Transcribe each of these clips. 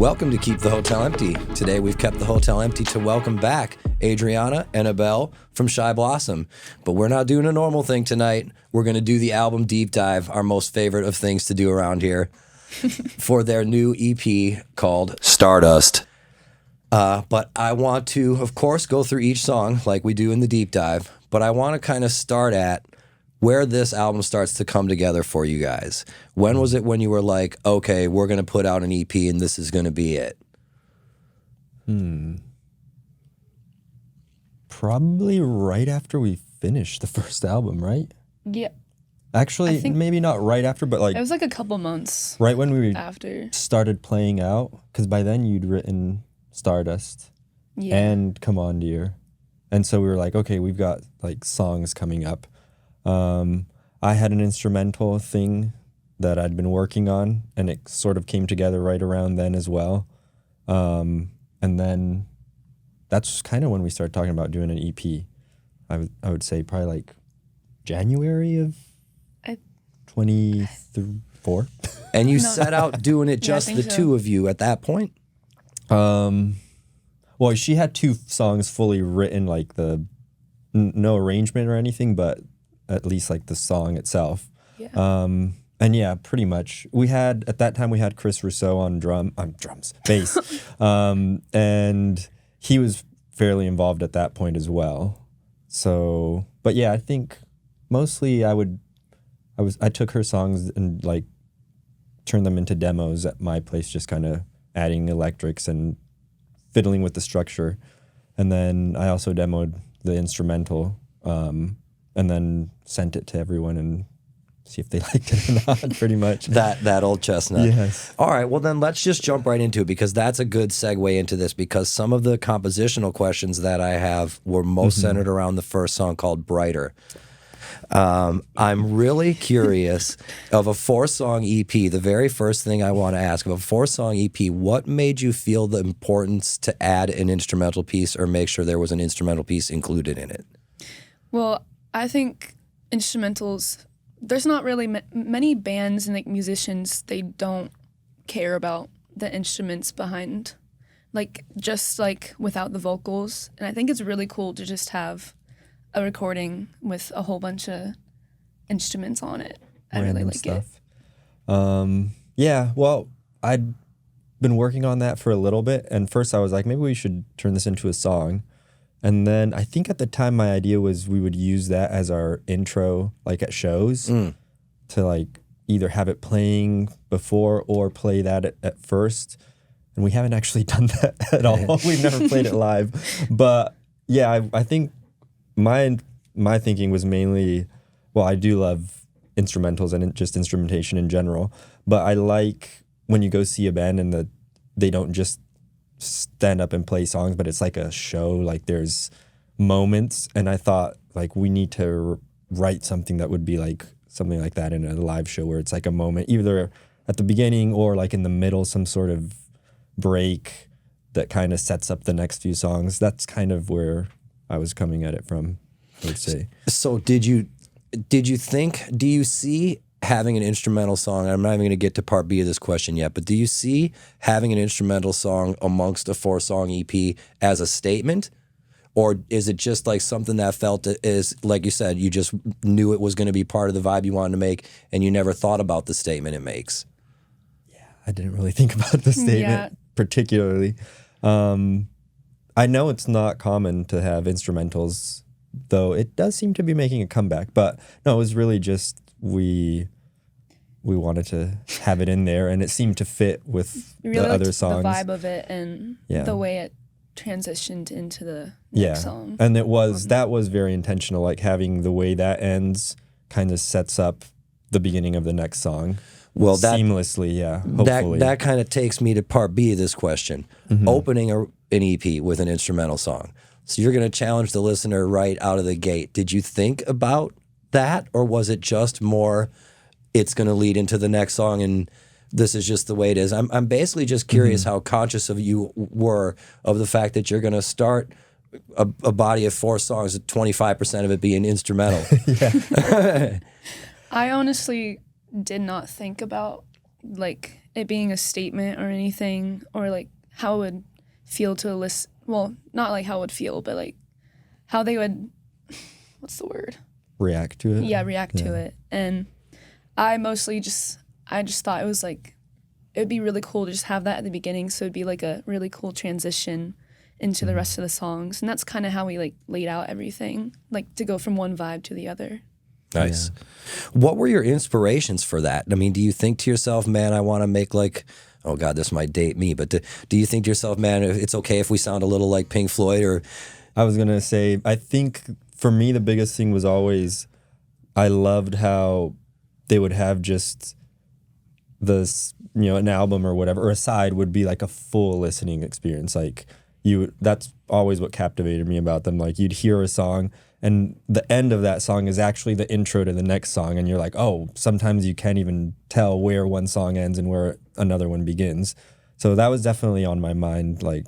Welcome to Keep the Hotel Empty. Today we've kept the hotel empty to welcome back Adriana and Abel from Shy Blossom. But we're not doing a normal thing tonight. We're going to do the album deep dive, our most favorite of things to do around here, for their new EP called Stardust. But I want to, of course, go through each song like we do in the deep dive. But I want to kind of start at where this album starts to come together for you guys. When was it when you were like, okay, we're going to put out an EP and this is going to be it? Probably right after we finished the first album, right? Yeah. Actually, maybe not right after, but like... It was like a couple months right when we after. Started playing out, because by then you'd written Stardust and Commandeer. And so we were like, okay, we've got like songs coming up. I had an instrumental thing that I'd been working on, and it sort of came together right around then as well. And then that's kind of when we started talking about doing an EP. I would say probably like January of 24. And you set out doing it just the two of you at that point? Well, she had two songs fully written, like no arrangement or anything, but at least like the song itself. Yeah. And yeah, pretty much. At that time we had Chris Rousseau on bass. And he was fairly involved at that point as well. So, but yeah, I think mostly I took her songs and like turned them into demos at my place, just kind of adding electrics and fiddling with the structure. And then I also demoed the instrumental, and then sent it to everyone and see if they liked it or not, pretty much. That old chestnut. Yes. All right, well then let's just jump right into it, because that's a good segue into this, because some of the compositional questions that I have were most centered around the first song called Brighter. I'm really curious of a 4-song EP. The very first thing I want to ask, of a 4-song EP, what made you feel the importance to add an instrumental piece or make sure there was an instrumental piece included in it? Well, I think instrumentals, there's not really many bands and like musicians, they don't care about the instruments behind, like just like without the vocals. And I think it's really cool to just have a recording with a whole bunch of instruments on it. I really like stuff. Yeah, well, I'd been working on that for a little bit, and first I was like, maybe we should turn this into a song. And then I think at the time my idea was we would use that as our intro, like at shows, to like either have it playing before or play that at first. And we haven't actually done that at all. We've never played it live. But yeah, I think my thinking was mainly, well, I do love instrumentals and just instrumentation in general. But I like when you go see a band and they don't just stand up and play songs, but it's like a show, like there's moments. And I thought like we need to write something that would be like something like that in a live show, where it's like a moment either at the beginning or like in the middle, some sort of break that kind of sets up the next few songs. That's kind of where I was coming at it from, I would say. So do you see having an instrumental song, I'm not even going to get to part B of this question yet, but do you see having an instrumental song amongst a 4-song EP as a statement? Or is it just like something that felt is, like you said, you just knew it was going to be part of the vibe you wanted to make and you never thought about the statement it makes? Yeah, I didn't really think about the statement particularly. I know it's not common to have instrumentals, though it does seem to be making a comeback. But no, it was really just we wanted to have it in there, and it seemed to fit with the other songs. The vibe of it and the way it transitioned into the next song. And that was very intentional, like having the way that ends kind of sets up the beginning of the next song. Well, seamlessly, hopefully. That kind of takes me to part B of this question. Opening an EP with an instrumental song. So you're going to challenge the listener right out of the gate. Did you think about that, or was it just more, it's going to lead into the next song and this is just the way it is? I'm basically just curious how conscious of you were of the fact that you're going to start a body of 4 songs, 25% of it being instrumental. I honestly did not think about like it being a statement or anything, or like how it would feel to listen. Well, not like how it would feel, but like how they would, what's the word? React to it. Yeah, react to it. And I just thought it was like, it'd be really cool to just have that at the beginning. So it'd be like a really cool transition into the rest of the songs. And that's kind of how we like laid out everything, like to go from one vibe to the other. Nice. What were your inspirations for that? I mean, do you think to yourself, man, I want to make like, oh God, this might date me, but do you think to yourself, man, it's okay if we sound a little like Pink Floyd? Or I was going to say, I think for me, the biggest thing was always, I loved how they would have just this, an album or whatever, or a side would be like a full listening experience. Like that's always what captivated me about them. Like you'd hear a song and the end of that song is actually the intro to the next song. And you're like, oh, sometimes you can't even tell where one song ends and where another one begins. So that was definitely on my mind, like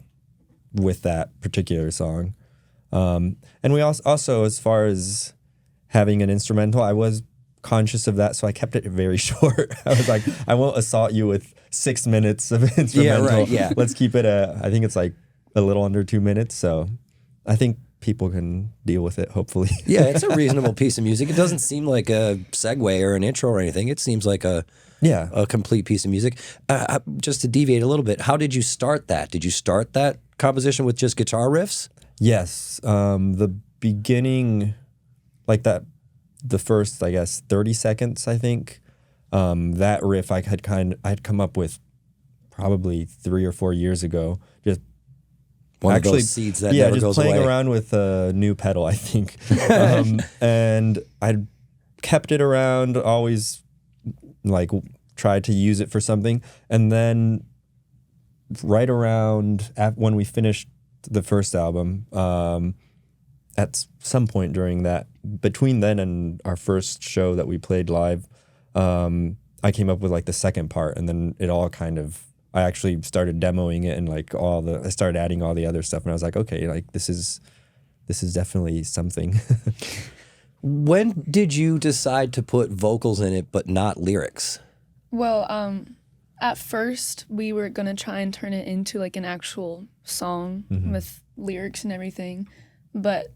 with that particular song. And we also, as far as having an instrumental, I was conscious of that, so I kept it very short. I was like, I won't assault you with 6 minutes of instrumental. Yeah, right, yeah. Let's keep it I think it's like a little under 2 minutes, so I think people can deal with it, hopefully. Yeah, it's a reasonable piece of music. It doesn't seem like a segue or an intro or anything. It seems like a complete piece of music. Just to deviate a little bit, how did you start that? Did you start that composition with just guitar riffs? Yes. The beginning, like that, the first, I guess, 30 seconds, I think, that riff I had come up with probably 3 or 4 years ago. Just one of those seeds that never goes away. Just playing around with a new pedal, I think. And I kept it around, always like tried to use it for something. And then right around when we finished the first album, at some point during that, between then and our first show that we played live, I came up with like the second part, and then it all kind of, I actually started demoing it and like I started adding all the other stuff, and I was like, okay, like this is definitely something. When did you decide to put vocals in it but not lyrics? Well, at first we were gonna try and turn it into like an actual song with lyrics and everything, but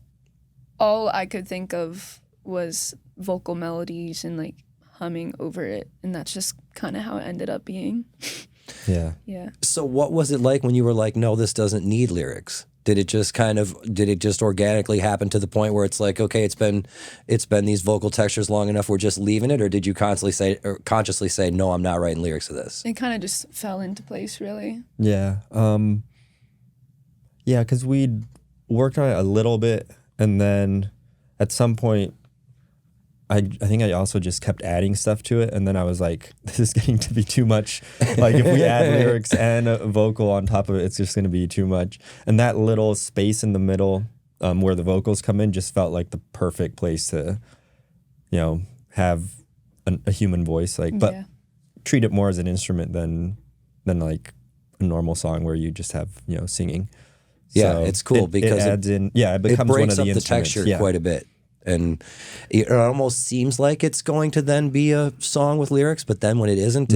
all I could think of was vocal melodies and like humming over it, and that's just kind of how it ended up being. Yeah. Yeah. So what was it like when you were like, no, this doesn't need lyrics? Did it just organically happen to the point where it's like, okay, it's been these vocal textures long enough, we're just leaving it? Or did you consciously say, no, I'm not writing lyrics to this? It kind of just fell into place, really. Yeah. Yeah, because we'd worked on it a little bit, and then at some point, I think I also just kept adding stuff to it, and then I was like, this is getting to be too much. Like if we add lyrics and a vocal on top of it, it's just going to be too much. And that little space in the middle where the vocals come in just felt like the perfect place to, have a human voice, but treat it more as an instrument than like a normal song where you just have singing. Yeah, So it's cool because it adds in. Yeah, it becomes breaks one of the up the instruments. texture quite a bit. And it almost seems like it's going to then be a song with lyrics, but then when it isn't,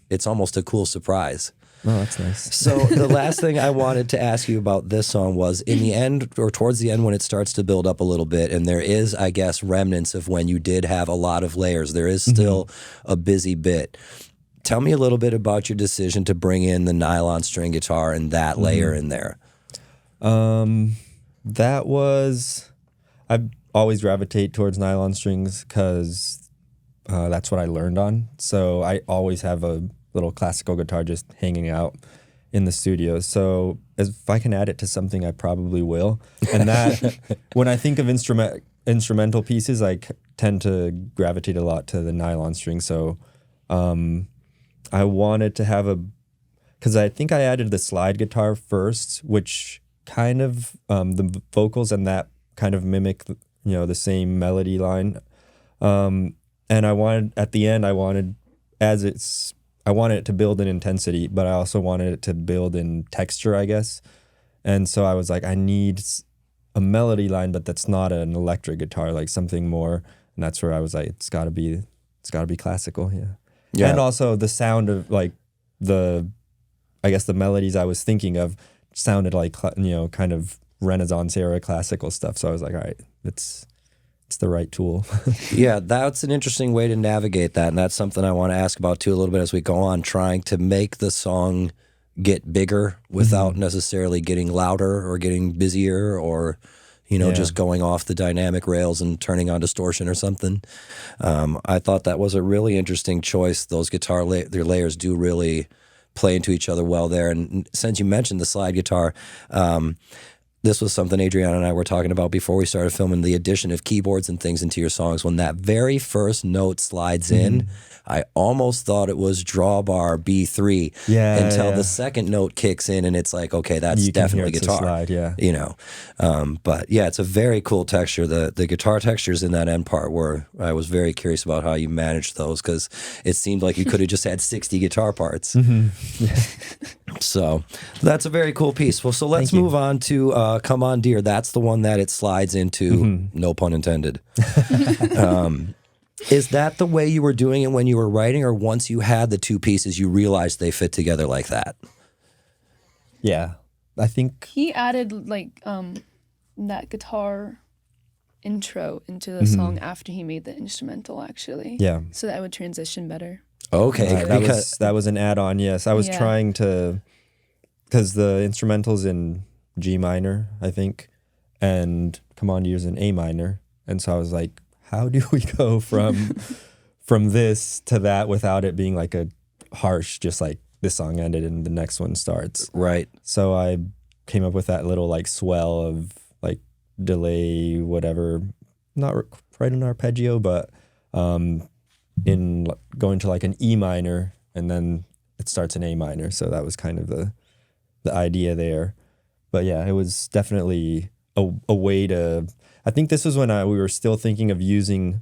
it's almost a cool surprise. Oh, that's nice. So the last thing I wanted to ask you about this song was, in the end, or towards the end, when it starts to build up a little bit, and there is, I guess, remnants of when you did have a lot of layers, there is still a busy bit. Tell me a little bit about your decision to bring in the nylon string guitar and that layer in there. That was, I always gravitate towards nylon strings because that's what I learned on. So I always have a little classical guitar just hanging out in the studio. So if I can add it to something, I probably will. And that, when I think of instrumental pieces, I tend to gravitate a lot to the nylon string. So I wanted to have because I think I added the slide guitar first, which kind of the vocals and that kind of mimic the same melody line, and I wanted at the end I wanted it to build in intensity, but I also wanted it to build in texture, I guess. And so I was like, I need a melody line, but that's not an electric guitar, like something more. And that's where I was like, it's got to be classical. Yeah. And also the sound of like I guess the melodies I was thinking of sounded like, kind of Renaissance era classical stuff. So I was like, all right, it's the right tool. Yeah, that's an interesting way to navigate that, and that's something I want to ask about too a little bit as we go on, trying to make the song get bigger without necessarily getting louder or getting busier or just going off the dynamic rails and turning on distortion or something. I thought that was a really interesting choice. Those guitar their layers do really play into each other well there. And since you mentioned the slide guitar, this was something Adriana and I were talking about before we started filming, the addition of keyboards and things into your songs. When that very first note slides in, I almost thought it was drawbar B3 until the second note kicks in and it's like, okay, that's definitely guitar. Slide, But yeah, it's a very cool texture. The guitar textures in that end part were, I was very curious about how you managed those because it seemed like you could have just had 60 guitar parts. So that's a very cool piece. Well, so let's move on to Come On Dear. That's the one that it slides into, no pun intended. Is that the way you were doing it when you were writing, or once you had the two pieces, you realized they fit together like that? Yeah, I think he added like that guitar intro into the song after he made the instrumental, actually. Yeah. So that would transition better. Okay, that was an add-on. Yes, I was trying to, because the instrumental's in G minor, I think, and Come On Dear's in A minor, and so I was like, how do we go from this to that without it being like a harsh, just like this song ended and the next one starts? Right. So I came up with that little like swell of like delay, whatever, not quite an arpeggio, but in going to like an E minor and then it starts in A minor. So that was kind of the idea there. But yeah, it was definitely a way to, I think this was when we were still thinking of using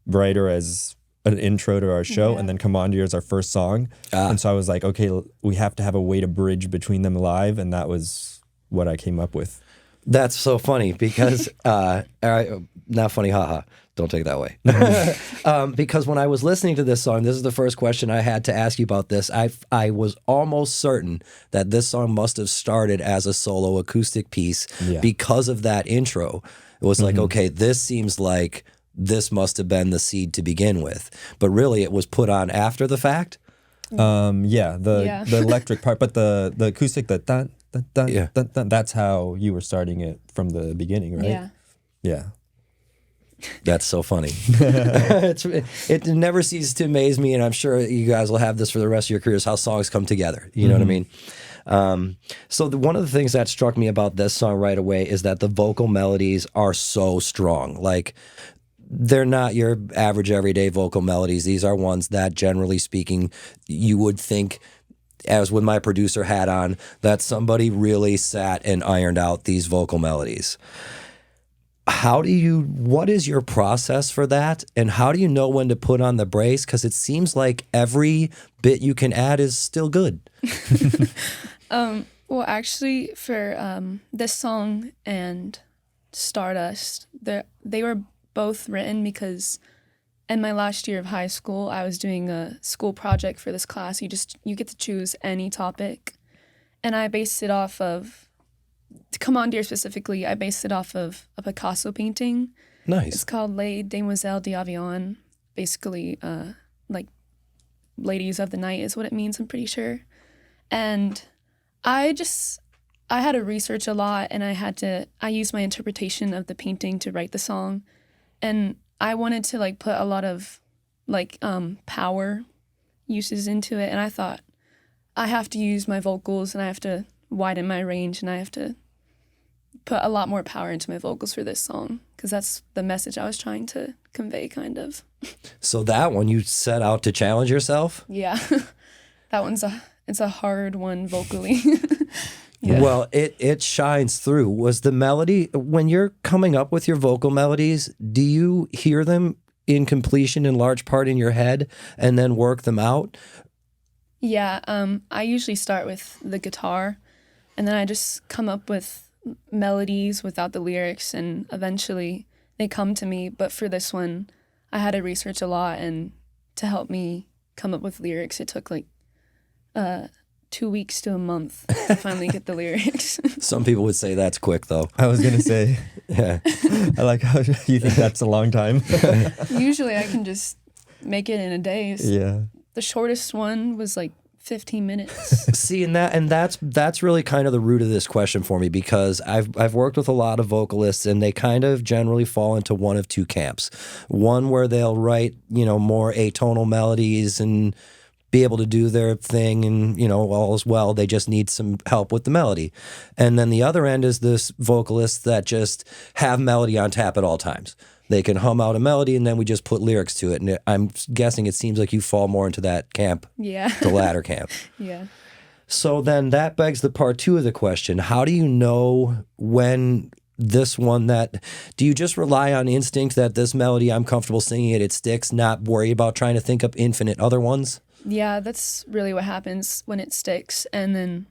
Brighter as an intro to our show and then Come On Dear as our first song. And so I was like, okay, we have to have a way to bridge between them live. And that was what I came up with. That's so funny because, not funny, haha. Don't take it that way. Because when I was listening to this song, this is the first question I had to ask you about this. I was almost certain that this song must have started as a solo acoustic piece because of that intro. It was like, okay, this seems like this must have been the seed to begin with. But really, it was put on after the fact? The electric part, but the acoustic, the dun, dun, dun, dun, dun, that's how you were starting it from the beginning, right? Yeah. That's so funny. It never ceases to amaze me, and I'm sure you guys will have this for the rest of your careers, how songs come together. You know what I mean? So one of the things that struck me about this song right away is that the vocal melodies are so strong. Like, they're not your average everyday vocal melodies. These are ones that, generally speaking, you would think, as with my producer hat on, that somebody really sat and ironed out these vocal melodies. What is your process for that? And how do you know when to put on the brace? Because it seems like every bit you can add is still good. Well, actually, for this song and Stardust, they were both written because in my last year of high school, I was doing a school project for this class. You get to choose any topic. And I based it off of, to Come On Dear specifically, I based it off of a Picasso painting. Nice. It's called Les Demoiselles d'Avion. Basically, like ladies of the night is what it means, I'm pretty sure. And I had to research a lot, and I used my interpretation of the painting to write the song. And I wanted to like put a lot of like power uses into it. And I thought, I have to use my vocals and I have to widen my range and I have to put a lot more power into my vocals for this song because that's the message I was trying to convey, kind of. So that one, you set out to challenge yourself? Yeah. That one's a hard one vocally. Yeah. Well, it shines through. Was the melody, when you're coming up with your vocal melodies, do you hear them in completion in large part in your head and then work them out? Yeah, I usually start with the guitar and then I just come up with melodies without the lyrics and eventually they come to me. But for this one, I had to research a lot, and to help me come up with lyrics, it took like 2 weeks to a month to finally get the lyrics. Some people would say that's quick, though. I was gonna say, Yeah. I like how you think that's a long time. Usually I can just make it in a day. Yeah. The shortest one was like 15 minutes. See, and that's really kind of the root of this question for me, because I've worked with a lot of vocalists, and they kind of generally fall into one of two camps. One where they'll write, more atonal melodies and be able to do their thing, and all is well. They just need some help with the melody. And then the other end is this vocalist that just have melody on tap at all times. They can hum out a melody, and then we just put lyrics to it. And I'm guessing it seems like you fall more into that camp, Yeah. the latter camp. Yeah. So then that begs the part two of the question. How do you know when this one do you just rely on instinct that this melody, I'm comfortable singing it, it sticks, not worry about trying to think up infinite other ones? Yeah, that's really what happens when it sticks. And then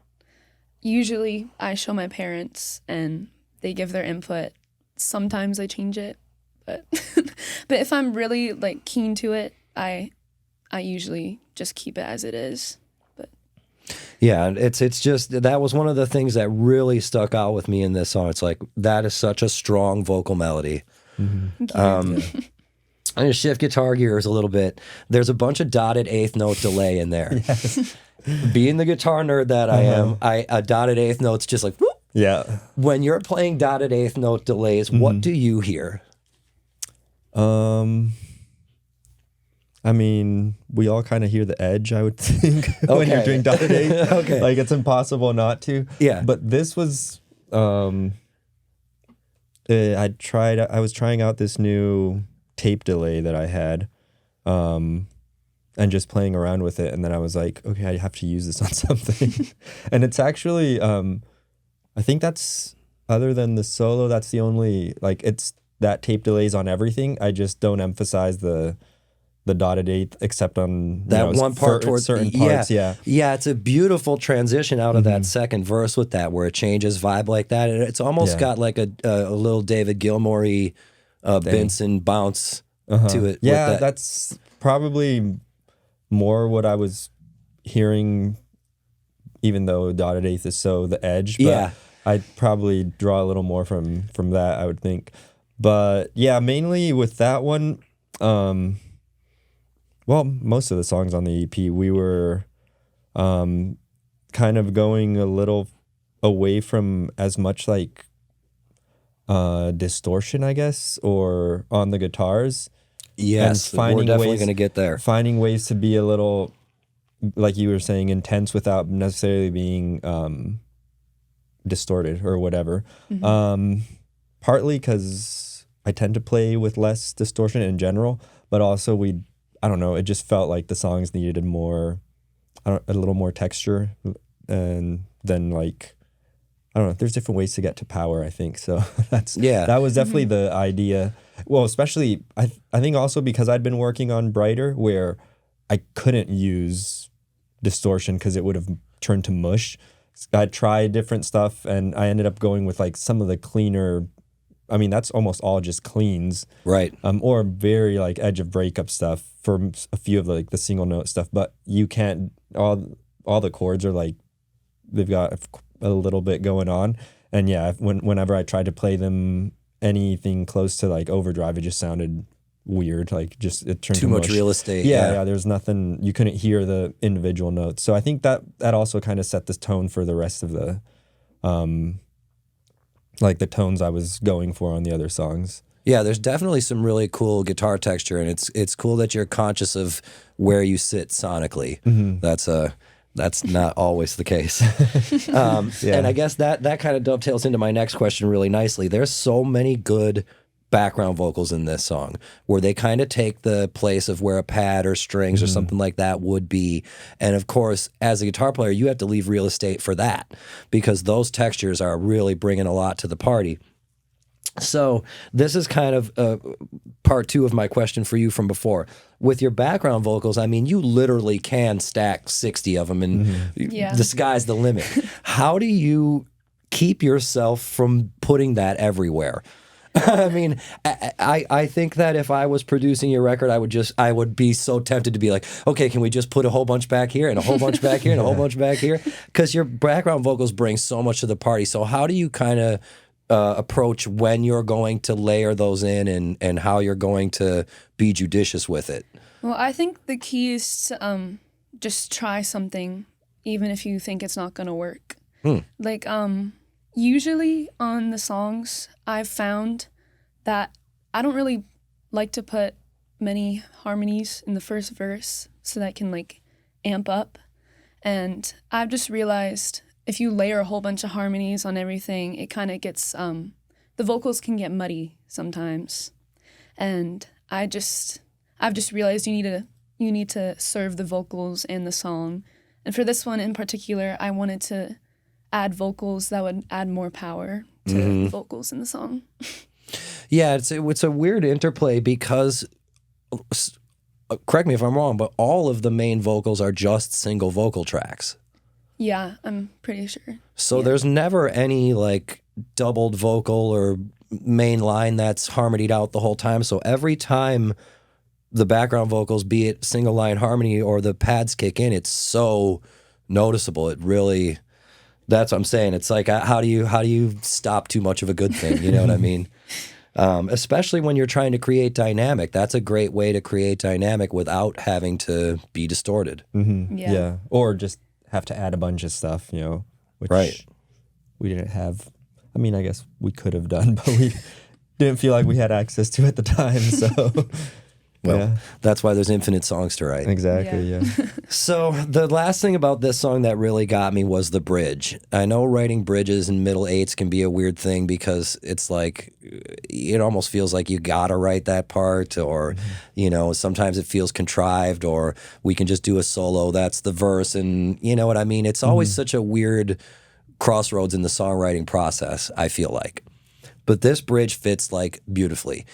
usually I show my parents and they give their input. Sometimes I change it, but but if I'm really like keen to it, I usually just keep it as it is. But yeah, it's just, that was one of the things that really stuck out with me in this song. It's like, that is such a strong vocal melody. Thank you. I'm going to shift guitar gears a little bit. There's a bunch of dotted eighth note delay in there. Yes. Being the guitar nerd that I am, a dotted eighth note's just like, whoop. Yeah. When you're playing dotted eighth note delays, what do you hear? I mean, we all kind of hear the edge, I would think, when you're Okay. doing dotted eighth. Okay. Like, it's impossible not to. Yeah. But this was, I was trying out this new tape delay that I had, and just playing around with it. And then I was like, okay, I have to use this on something. And it's actually, I think that's, other than the solo, that's the only, like, it's that tape delays on everything. I just don't emphasize the dotted eighth except on That one part towards certain parts. Yeah. Yeah, it's a beautiful transition out of that second verse with that, where it changes vibe like that. And it's almost got like a little David Gilmour-y Benson bounce to it. Yeah, with that. that's probably more what I was hearing, even though dotted eighth is so the edge. But Yeah. I'd probably draw a little more from that, I would think. But yeah, mainly with that one, well, most of the songs on the EP, we were kind of going a little away from as much like distortion, I guess, or on the guitars. Yes, and we're definitely going to get there. Finding ways to be a little, like you were saying, intense without necessarily being distorted or whatever. Partly because I tend to play with less distortion in general, but also I don't know, it just felt like the songs needed a little more texture, and then like, I don't know, there's different ways to get to power, I think. So that was definitely the idea. Well, especially, I think also because I'd been working on Brighter, where I couldn't use distortion because it would have turned to mush. I tried different stuff, and I ended up going with like some of the cleaner, I mean, that's almost all just cleans. Right. Or very like edge of breakup stuff for a few of like the single note stuff, but you can't, all the chords are like, they've got a little bit going on. And yeah, whenever I tried to play them anything close to like overdrive, it just sounded weird. Like just, it turned Too to much mush. real estate. Yeah, there's nothing, you couldn't hear the individual notes. So I think that also kind of set the tone for the rest of the, like the tones I was going for on the other songs. Yeah, there's definitely some really cool guitar texture, and it's cool that you're conscious of where you sit sonically. That's not always the case. And I guess that kind of dovetails into my next question really nicely. There's so many good background vocals in this song where they kind of take the place of where a pad or strings or something like that would be. And of course, as a guitar player, you have to leave real estate for that, because those textures are really bringing a lot to the party. So this is kind of part two of my question for you from before. With your background vocals, I mean, you literally can stack 60 of them, and the sky's the limit. How do you keep yourself from putting that everywhere? I mean, I think that if I was producing your record, I would be so tempted to be like, okay, can we just put a whole bunch back here and a whole bunch back here and a whole bunch back here? Because your background vocals bring so much to the party. So how do you kind of approach when you're going to layer those in and how you're going to be judicious with it? Well, I think the key is to just try something, even if you think it's not going to work. Like, usually on the songs, I've found that I don't really like to put many harmonies in the first verse so that can like amp up. And I've just realized if you layer a whole bunch of harmonies on everything, it kind of gets, the vocals can get muddy sometimes. And I've just realized you need to serve the vocals and the song. And for this one in particular, I wanted to add vocals that would add more power to the vocals in the song. Yeah, it's a weird interplay because, correct me if I'm wrong, but all of the main vocals are just single vocal tracks. Yeah, I'm pretty sure. So there's never any like doubled vocal or main line that's harmonied out the whole time. So every time the background vocals, be it single line harmony or the pads kick in, it's so noticeable. It really... That's what I'm saying. It's like, how do you stop too much of a good thing? You know what I mean? Especially when you're trying to create dynamic. That's a great way to create dynamic without having to be distorted. Yeah. Or just have to add a bunch of stuff, which we didn't have. I mean, I guess we could have done, but we didn't feel like we had access to at the time. So... Well, that's why there's infinite songs to write. Exactly, yeah. So the last thing about this song that really got me was the bridge. I know writing bridges in middle eights can be a weird thing because it's like, it almost feels like you gotta write that part, or, sometimes it feels contrived, or we can just do a solo, that's the verse, and you know what I mean? It's always such a weird crossroads in the songwriting process, I feel like. But this bridge fits like beautifully.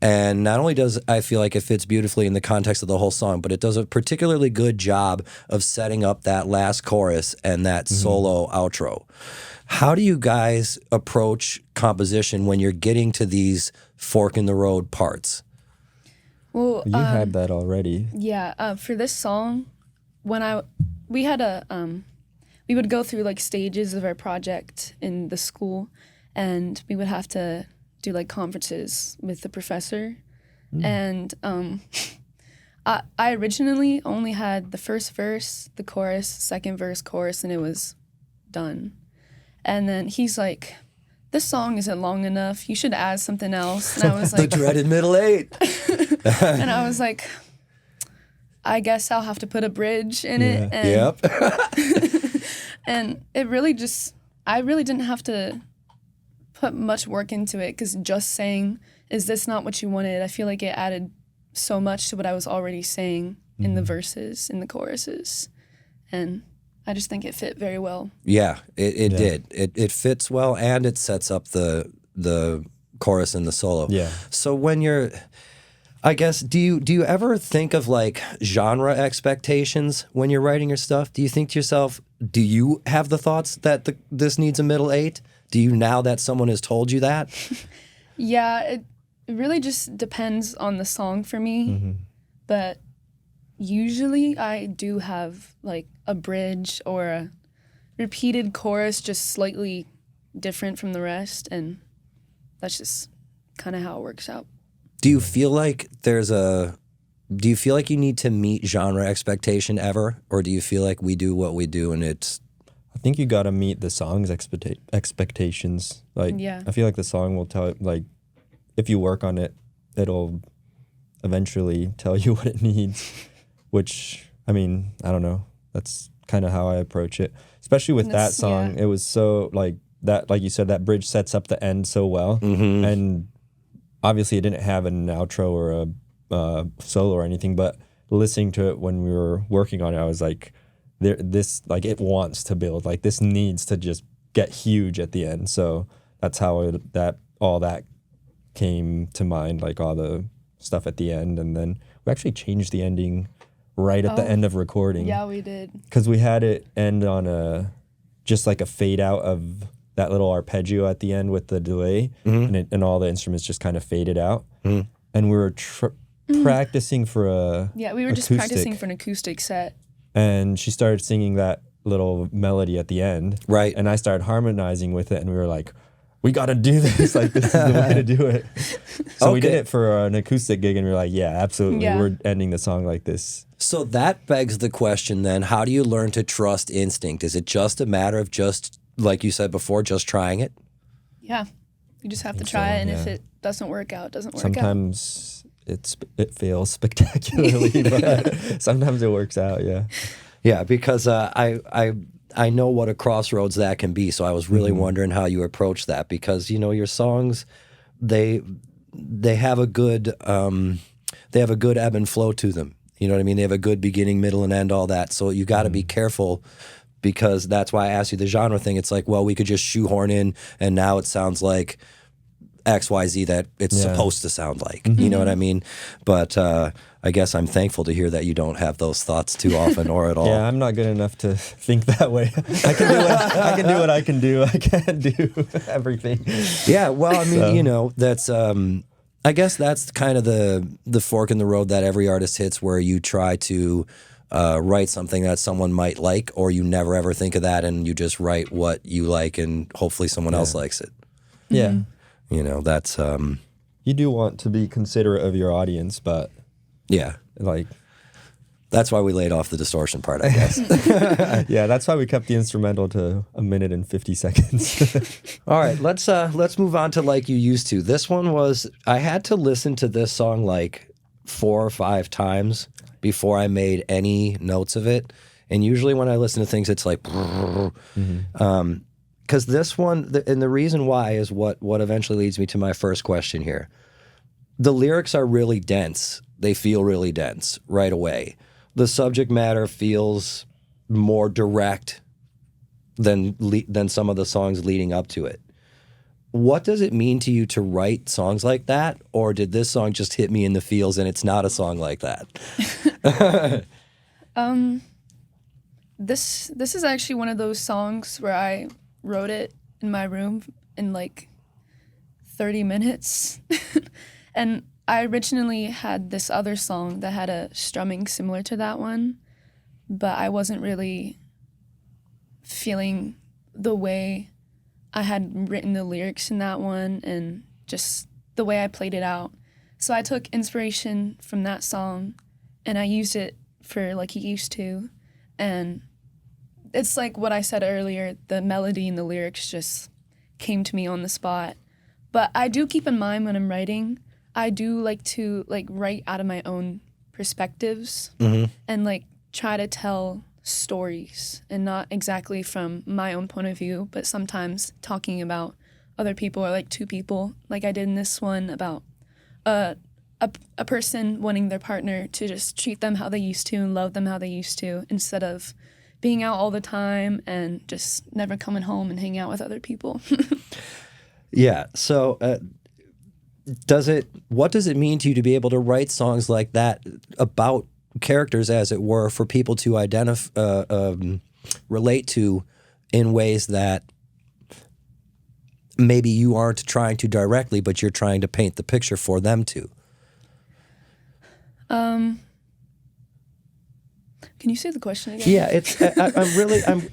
And not only does I feel like it fits beautifully in the context of the whole song, but it does a particularly good job of setting up that last chorus and that solo outro. How do you guys approach composition when you're getting to these fork in the road parts? Well, You had that already. yeah, for this song, we would go through like stages of our project in the school, and we would have to do like conferences with the professor. And I originally only had the first verse, the chorus, second verse, chorus, and it was done. And then he's like, this song isn't long enough, you should add something else. And I was like, The dreaded middle eight. and I was like, I guess I'll have to put a bridge in it. And, Yep. and it really just, I really didn't have to put much work into it, because just saying, is this not what you wanted? I feel like it added so much to what I was already saying in the verses, in the choruses. And I just think it fit very well. Yeah, it did. It fits well, and it sets up the chorus and the solo. Yeah. So when you're, I guess, do you ever think of like genre expectations when you're writing your stuff? Do you think to yourself, do you have the thoughts that this needs a middle eight? Do you, now that someone has told you that? Yeah, it really just depends on the song for me. But usually I do have like a bridge or a repeated chorus, just slightly different from the rest, and that's just kind of how it works out. Do you feel like do you feel like you need to meet genre expectation ever? Or do you feel like we do what we do and it's... I think you got to meet the song's expectations. Like, Yeah. I feel like the song will tell, like, if you work on it, it'll eventually tell you what it needs, which, I mean, I don't know. That's kind of how I approach it. Especially with that song, It was so, like you said, that bridge sets up the end so well. And obviously it didn't have an outro or a solo or anything, but listening to it when we were working on it, I was like, this, like, it wants to build, like, this needs to just get huge at the end. So that's how all that came to mind, like all the stuff at the end. And then we actually changed the ending right at the end of recording. Yeah, we did. Because we had it end on just like a fade out of that little arpeggio at the end with the delay, and all the instruments just kind of faded out. And we were practicing for we were just practicing for an acoustic set. And she started singing that little melody at the end. Right. And I started harmonizing with it, and we were like, we got to do this. Like, this is the way to do it. So we did it for an acoustic gig, and we were like, yeah, absolutely. Yeah. We're ending the song like this. So that begs the question then, how do you learn to trust instinct? Is it just a matter of just, like you said before, just trying it? Yeah. You just have to try it, and if it doesn't work out, it doesn't work out. Sometimes it fails spectacularly, but sometimes it works out, yeah. Yeah, because I know what a crossroads that can be, so I was really wondering how you approach that, because your songs, they have a good ebb and flow to them. You know what I mean? They have a good beginning, middle, and end, all that. So you got to be careful, because that's why I asked you the genre thing. It's like, well, we could just shoehorn in, and now it sounds like XYZ that it's supposed to sound like. You know what I mean? But I guess I'm thankful to hear that you don't have those thoughts too often or at all. Yeah, I'm not good enough to think that way. I can do what I can do. I can't do everything. Yeah, well, I mean, that's I guess that's kind of the fork in the road that every artist hits, where you try to write something that someone might like, or you never ever think of that, and you just write what you like, and hopefully someone else likes it. Yeah. That's you do want to be considerate of your audience, but yeah, like that's why we laid off the distortion part, I guess. Yeah, that's why we kept the instrumental to 1 minute and 50 seconds. All right, let's move on to Like You Used To. This one was, I had to listen to this song like 4 or 5 times before I made any notes of it. And usually when I listen to things, it's like, because this one, and the reason why is what eventually leads me to my first question here. The lyrics are really dense. They feel really dense right away. The subject matter feels more direct than some of the songs leading up to it. What does it mean to you to write songs like that? Or did this song just hit me in the feels and it's not a song like that? This is actually one of those songs where I wrote it in my room in like 30 minutes. And I originally had this other song that had a strumming similar to that one, but I wasn't really feeling the way I had written the lyrics in that one and just the way I played it out. So I took inspiration from that song and I used it for Like You Used To. And it's like what I said earlier, the melody and the lyrics just came to me on the spot. But I do keep in mind when I'm writing, I do like to write out of my own perspectives and try to tell stories, and not exactly from my own point of view, but sometimes talking about other people, or like 2 people, like I did in this one about a person wanting their partner to just treat them how they used to and love them how they used to, instead of being out all the time and just never coming home and hanging out with other people. Yeah. So what does it mean to you to be able to write songs like that about characters, as it were, for people to relate to in ways that maybe you aren't trying to directly, but you're trying to paint the picture for them to? Can you say the question again? Yeah,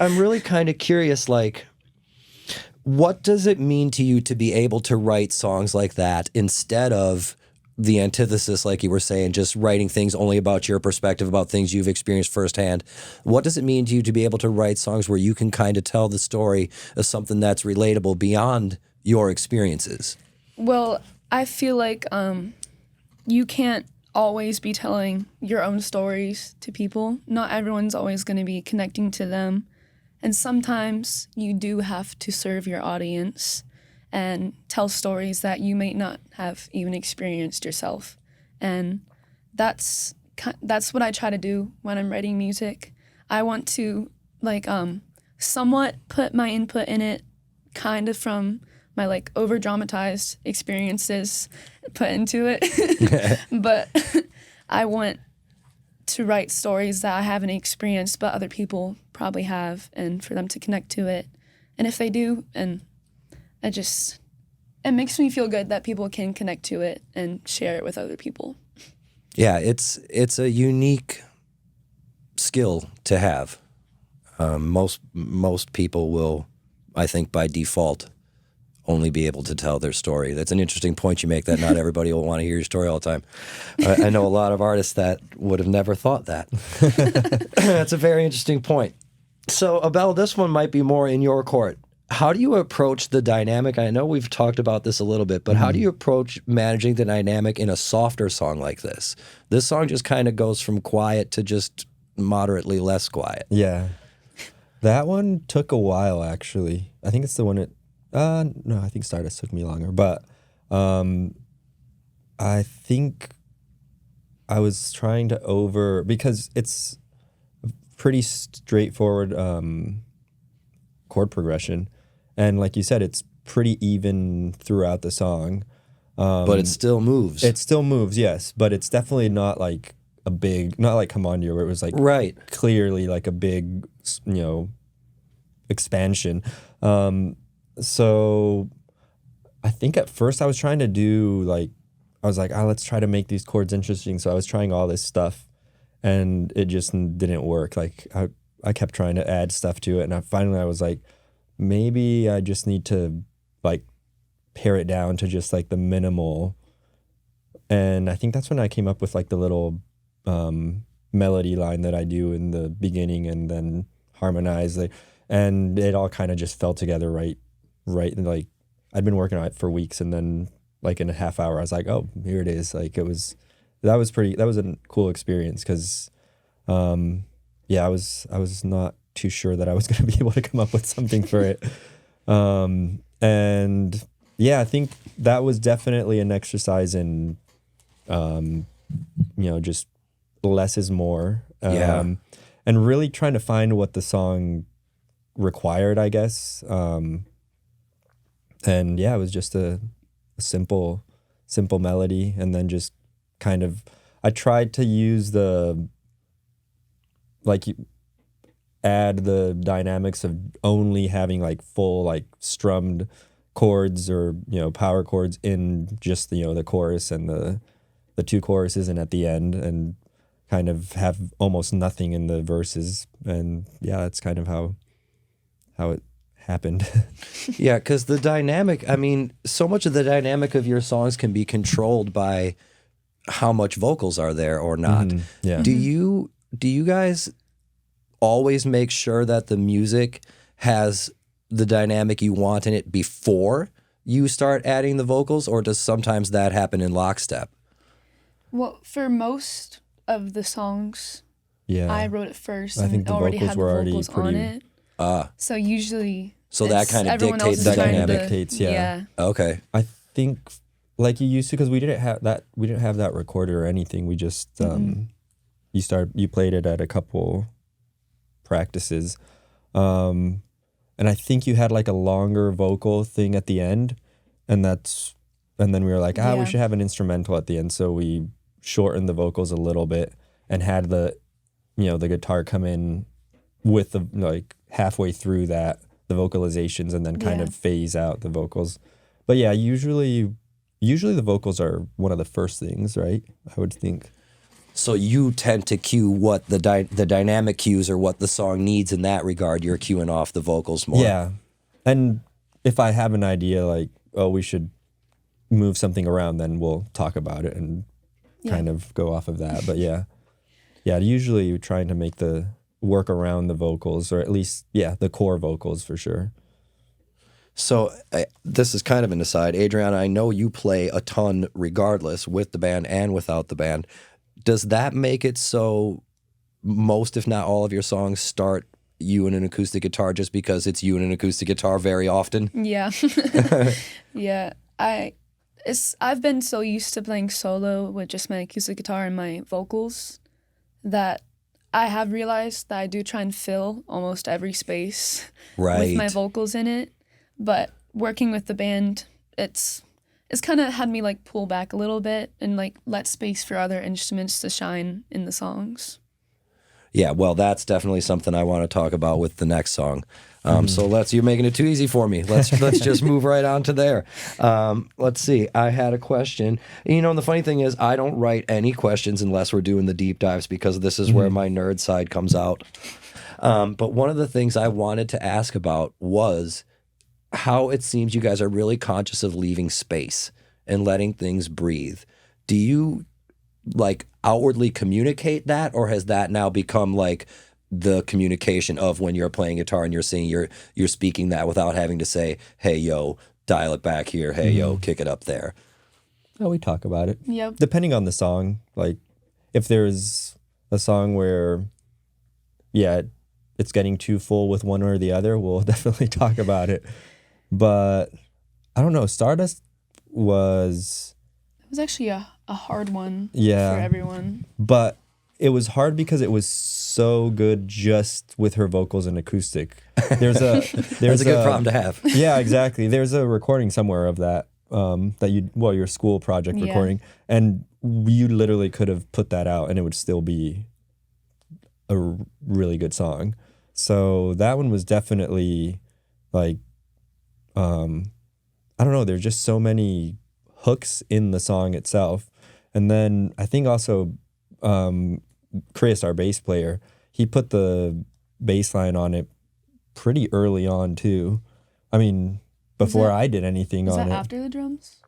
I'm really kind of curious, like, what does it mean to you to be able to write songs like that instead of the antithesis, like you were saying, just writing things only about your perspective, about things you've experienced firsthand? What does it mean to you to be able to write songs where you can kind of tell the story of something that's relatable beyond your experiences? Well, I feel like you can't always be telling your own stories to people. Not everyone's always going to be connecting to them. And sometimes you do have to serve your audience and tell stories that you may not have even experienced yourself. And that's what I try to do when I'm writing music. I want to somewhat put my input in it, kind of from my over dramatized experiences put into it. But I want to write stories that I haven't experienced but other people probably have, and for them to connect to it. And if they do, and it makes me feel good that people can connect to it and share it with other people. Yeah, it's a unique skill to have. Most people will, I think, by default, only be able to tell their story. That's an interesting point you make, that not everybody will want to hear your story all the time. I know a lot of artists that would have never thought that. That's a very interesting point. So, Abel, this one might be more in your court. How do you approach the dynamic? I know we've talked about this a little bit, but how do you approach managing the dynamic in a softer song like this? This song just kind of goes from quiet to just moderately less quiet. Yeah. That one took a while, actually. I think it's the one that, no, I think Stardust took me longer. But I think I was trying to because it's a pretty straightforward chord progression. And like you said, it's pretty even throughout the song. But it still moves. It still moves, yes. But it's definitely not like not like Come On You, where it was like clearly like a big, expansion. So I think at first I was trying to do let's try to make these chords interesting. So I was trying all this stuff and it just didn't work. Like I kept trying to add stuff to it. And finally I was like, maybe I just need to like pare it down to just like the minimal. And I think that's when I came up with like the little melody line that I do in the beginning and then harmonize. And it all kind of just fell together right. And like I'd been working on it for weeks, and then like in a half hour I was like, oh, here it is. Like that was a cool experience because I was not too sure that I was going to be able to come up with something for it. And yeah, I think that was definitely an exercise in just less is more. And really trying to find what the song required, I guess. And yeah, it was just a simple melody, and then just kind of I tried to use add the dynamics of only having like full like strummed chords or power chords in just the chorus and the two choruses and at the end, and kind of have almost nothing in the verses. And yeah, that's kind of how it happened. Yeah, because the dynamic, I mean, so much of the dynamic of your songs can be controlled by how much vocals are there or not. Mm-hmm. Yeah. Do you guys always make sure that the music has the dynamic you want in it before you start adding the vocals, or does sometimes that happen in lockstep? Well, for most of the songs, I wrote it first. I think the already vocals had were the already vocals on it. So usually, so that kind of everyone dictates else the is trying dynamic. Dictates, yeah. Okay. I think like you used to, because we didn't have that recorder or anything. We just you played it at a couple practices, and I think you had like a longer vocal thing at the end, and then we were like, we should have an instrumental at the end, so we shortened the vocals a little bit and had the guitar come in with the like halfway through that, the vocalizations, and then kind of phase out the vocals. But yeah, usually the vocals are one of the first things, right? I would think. So you tend to cue what the dynamic cues or what the song needs in that regard. You're cueing off the vocals more. Yeah. And if I have an idea like, oh, we should move something around, then we'll talk about it and kind of go off of that. But yeah, usually you're trying to make the work around the vocals, or at least, the core vocals for sure. So this is kind of an aside. Adriana, I know you play a ton regardless, with the band and without the band. Does that make it so most, if not all, of your songs start you and an acoustic guitar just because it's you and an acoustic guitar very often? Yeah. Yeah. I've been so used to playing solo with just my acoustic guitar and my vocals that I have realized that I do try and fill almost every space with my vocals in it. But working with the band, it's kind of had me like pull back a little bit and like let space for other instruments to shine in the songs. Yeah, well, that's definitely something I want to talk about with the next song. So you're making it too easy for me. Let's just move right on to there. Let's see. I had a question. You know, and the funny thing is, I don't write any questions unless we're doing the deep dives, because this is where my nerd side comes out. But one of the things I wanted to ask about was how it seems you guys are really conscious of leaving space and letting things breathe. Do you like outwardly communicate that, or has that now become like the communication of when you're playing guitar and you're singing, you're speaking that without having to say, hey, yo, dial it back here. Hey, yo, kick it up there. Oh, we talk about it. Yep. Depending on the song. Like if there's a song where, it's getting too full with one or the other, we'll definitely talk about it. But I don't know. Stardust was... It was actually a hard one for everyone. But it was hard because it was so good just with her vocals and acoustic. There's a good problem to have. Yeah, exactly. There's a recording somewhere of that your school project recording, and you literally could have put that out and it would still be a really good song. So that one was definitely like, I don't know, there's just so many hooks in the song itself. And then I think also Chris, our bass player, he put the bass line on it pretty early on too. I mean, before I did anything on it. Was that after the drums?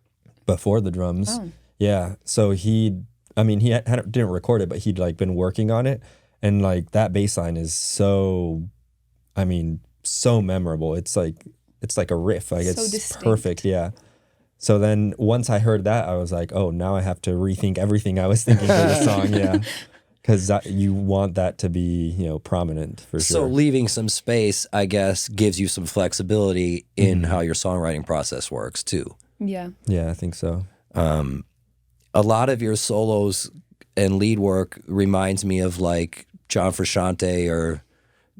Before the drums. Oh. Yeah. So he didn't record it, but he'd like been working on it. And like that bass line is so memorable. It's like a riff. Like it's distinct. Perfect. Yeah. So then once I heard that, I was like, oh, now I have to rethink everything I was thinking for this song. Yeah. Because you want that to be, prominent for sure. So leaving some space, I guess, gives you some flexibility in how your songwriting process works too. Yeah. Yeah, I think so. A lot of your solos and lead work reminds me of like John Frusciante or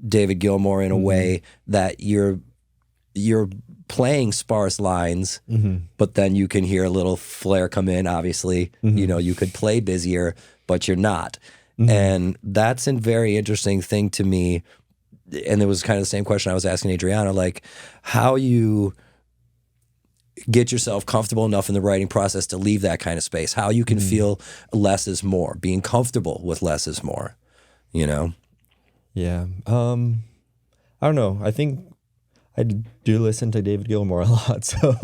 David Gilmour in a way that you're playing sparse lines, but then you can hear a little flair come in, obviously. You could play busier, but you're not. And that's a very interesting thing to me. And it was kind of the same question I was asking Adriana, like how you get yourself comfortable enough in the writing process to leave that kind of space, how you can feel less is more, being comfortable with less is more, Yeah. I don't know. I think I do listen to David Gilmour a lot, so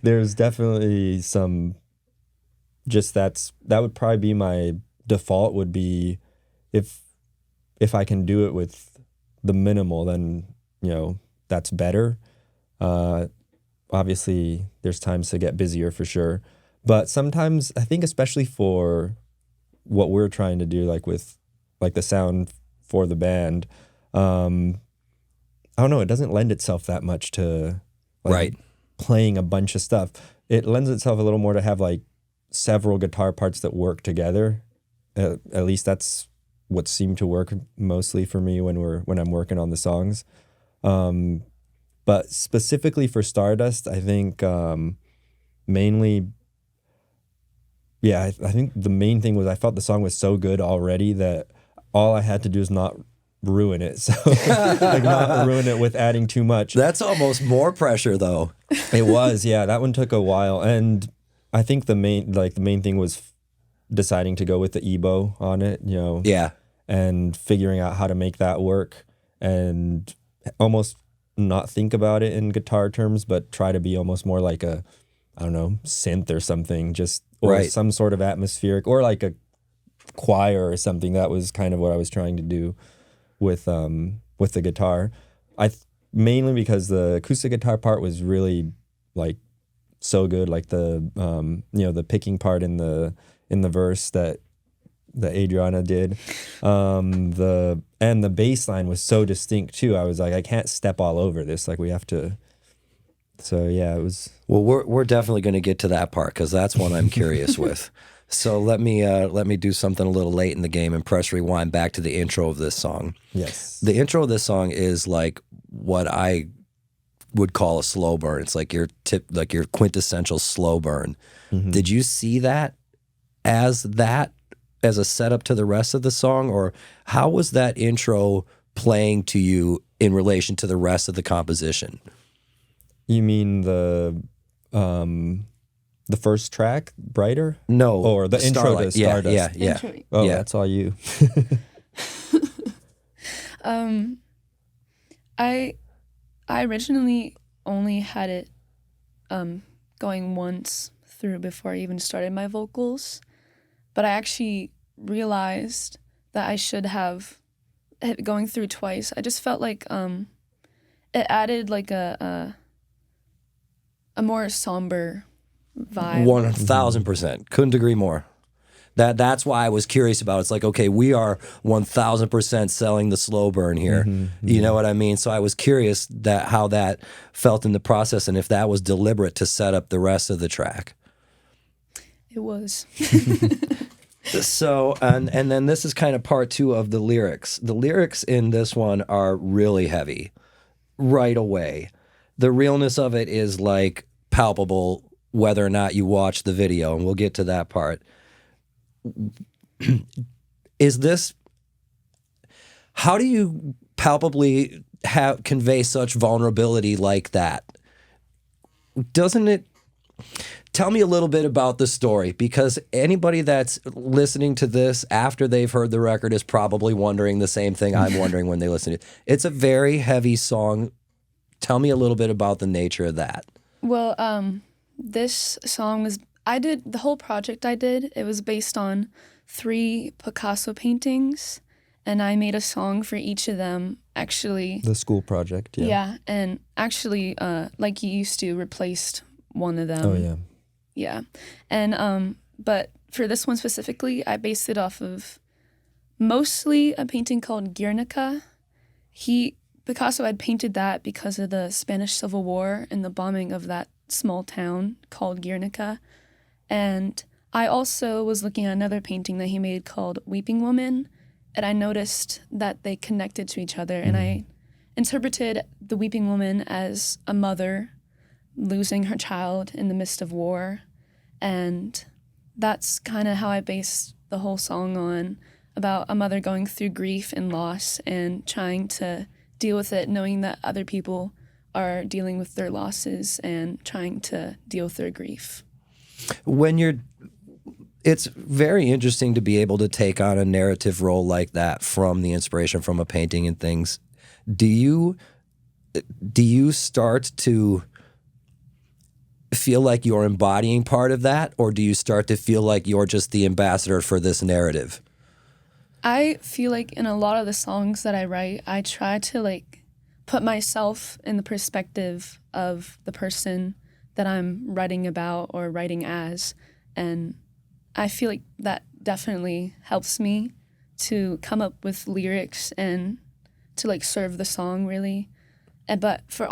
there's definitely some. That would probably be my default. Would be if I can do it with the minimal, then that's better. Obviously, there's times to get busier for sure, but sometimes I think, especially for what we're trying to do, like with like the sound for the band. I don't know, it doesn't lend itself that much to playing a bunch of stuff. It lends itself a little more to have like several guitar parts that work together. At least that's what seemed to work mostly for me when I'm working on the songs. But specifically for Stardust, I think mainly, I think the main thing was I felt the song was so good already that all I had to do is not ruin it. So not ruin it with adding too much. That's almost more pressure though. It was, yeah. That one took a while. And I think the main thing was deciding to go with the EBO on it, Yeah. And figuring out how to make that work and almost not think about it in guitar terms, but try to be almost more like a, I don't know, synth or something, or some sort of atmospheric, or like a choir or something. That was kind of what I was trying to do with the guitar. Mainly because the acoustic guitar part was really like so good, like the the picking part in the verse that Adriana did, the bass line was so distinct too. I was like, I can't step all over this, like we have to. So yeah, it was. Well, we're definitely going to get to that part because that's one I'm curious with. So let me do something a little late in the game and press rewind back to the intro of this song. Yes. The intro of this song is like what I would call a slow burn. It's like your quintessential slow burn. Did you see that as a setup to the rest of the song, or how was that intro playing to you in relation to the rest of the composition? You mean the first track, Brighter? No. Or the intro Starlight. to Stardust? Yeah. Intro. Oh, Yeah. that's all you. I originally only had it going once through before I even started my vocals, but I actually realized that I should have it going through twice. I just felt like it added like a more somber vibe. 1000%. Couldn't agree more. That's why I was curious about it. It's like, okay, we are 1000% selling the slow burn here. You know what I mean? So I was curious that how that felt in the process and if that was deliberate to set up the rest of the track. It was. So, and then this is kind of part 2 of the lyrics. The lyrics in this one are really heavy right away. The realness of it is like palpable whether or not you watch the video, and we'll get to that part. Is this, how do you palpably convey such vulnerability like that? Doesn't it, tell me a little bit about the story, because anybody that's listening to this after they've heard the record is probably wondering the same thing I'm wondering when they listen to it. It's a very heavy song. Tell me a little bit about the nature of that. Well, this song was, the whole project I did, it was based on 3 Picasso paintings, and I made a song for each of them, actually. The school project, yeah. Yeah, and actually, like you used to, replaced one of them. Oh, yeah. Yeah, and but for this one specifically, I based it off of mostly a painting called Guernica. Picasso had painted that because of the Spanish Civil War and the bombing of that small town called Guernica. And I also was looking at another painting that he made called Weeping Woman, and I noticed that they connected to each other, and I interpreted the Weeping Woman as a mother losing her child in the midst of war, and that's kind of how I based the whole song on, about a mother going through grief and loss and trying to deal with it, knowing that other people are dealing with their losses and trying to deal with their grief. It's very interesting to be able to take on a narrative role like that from the inspiration from a painting and things. Do you start to feel like you're embodying part of that, or do you start to feel like you're just the ambassador for this narrative? I feel like in a lot of the songs that I write, I try to like put myself in the perspective of the person that I'm writing about or writing as, and I feel like that definitely helps me to come up with lyrics and to like serve the song really. But for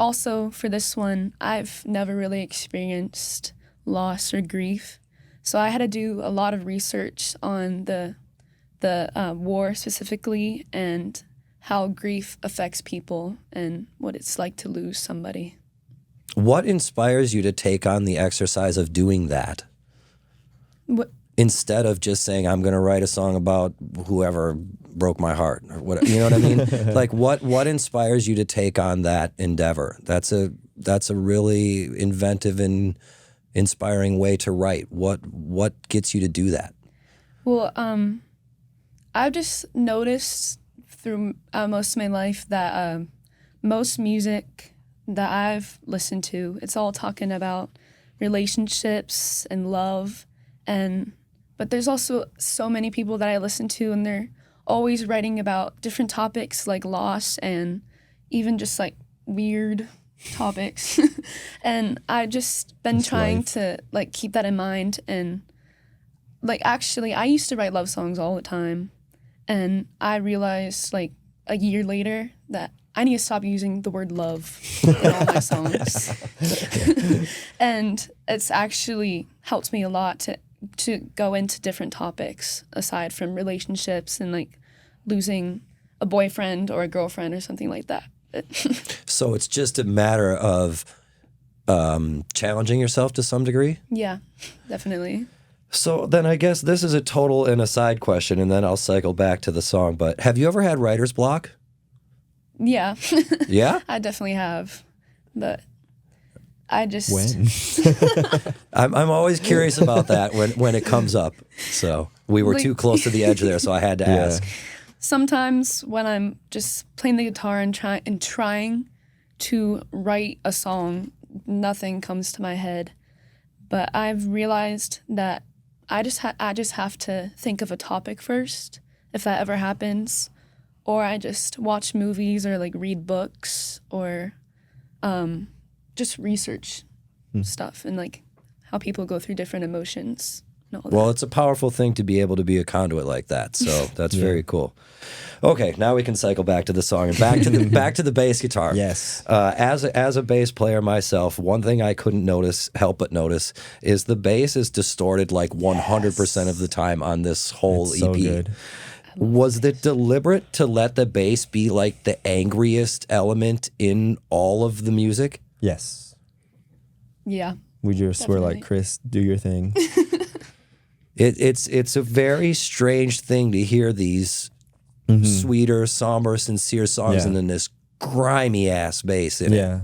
this one, I've never really experienced loss or grief, so I had to do a lot of research on the war specifically and how grief affects people and what it's like to lose somebody. What inspires you to take on the exercise of doing that? Instead of just saying, I'm going to write a song about whoever broke my heart or whatever, you know what I mean? Like what inspires you to take on that endeavor? That's a really inventive and inspiring way to write. What gets you to do that? Well, I've just noticed through most of my life that most music that I've listened to, it's all talking about relationships and love, but there's also so many people that I listen to, and they're always writing about different topics like loss and even just like weird topics. And I just been trying to like keep that in mind, and like actually I used to write love songs all the time, and I realized like a year later that I need to stop using the word love in all my songs. And it's actually helped me a lot to go into different topics aside from relationships and like losing a boyfriend or a girlfriend or something like that. So it's just a matter of challenging yourself to some degree? Yeah, definitely. So then I guess this is a total and aside question, and then I'll cycle back to the song. But have you ever had writer's block? Yeah. Yeah? I definitely have. But I just When? I'm always curious about that when it comes up. So we were Like- too close to the edge there, so I had to ask. sometimes when I'm just playing the guitar and trying to write a song, nothing comes to my head. But I've realized that I just have to think of a topic first, if that ever happens, or I just watch movies or like read books or just research stuff and like how people go through different emotions. And all Well, that. it's a powerful thing to be able to be a conduit like that. So that's very cool. Okay, now we can cycle back to the song and back to the bass guitar. Yes. As a bass player myself, one thing I couldn't help but notice, is the bass is distorted like 100% of the time on this whole It's EP. so good. Was it deliberate to let the bass be like the angriest element in all of the music? Yes. Yeah. We just were like, Definitely. Chris, do your thing. It's a very strange thing to hear these sweeter, somber, sincere songs, Yeah. and then this grimy ass bass in it. Yeah.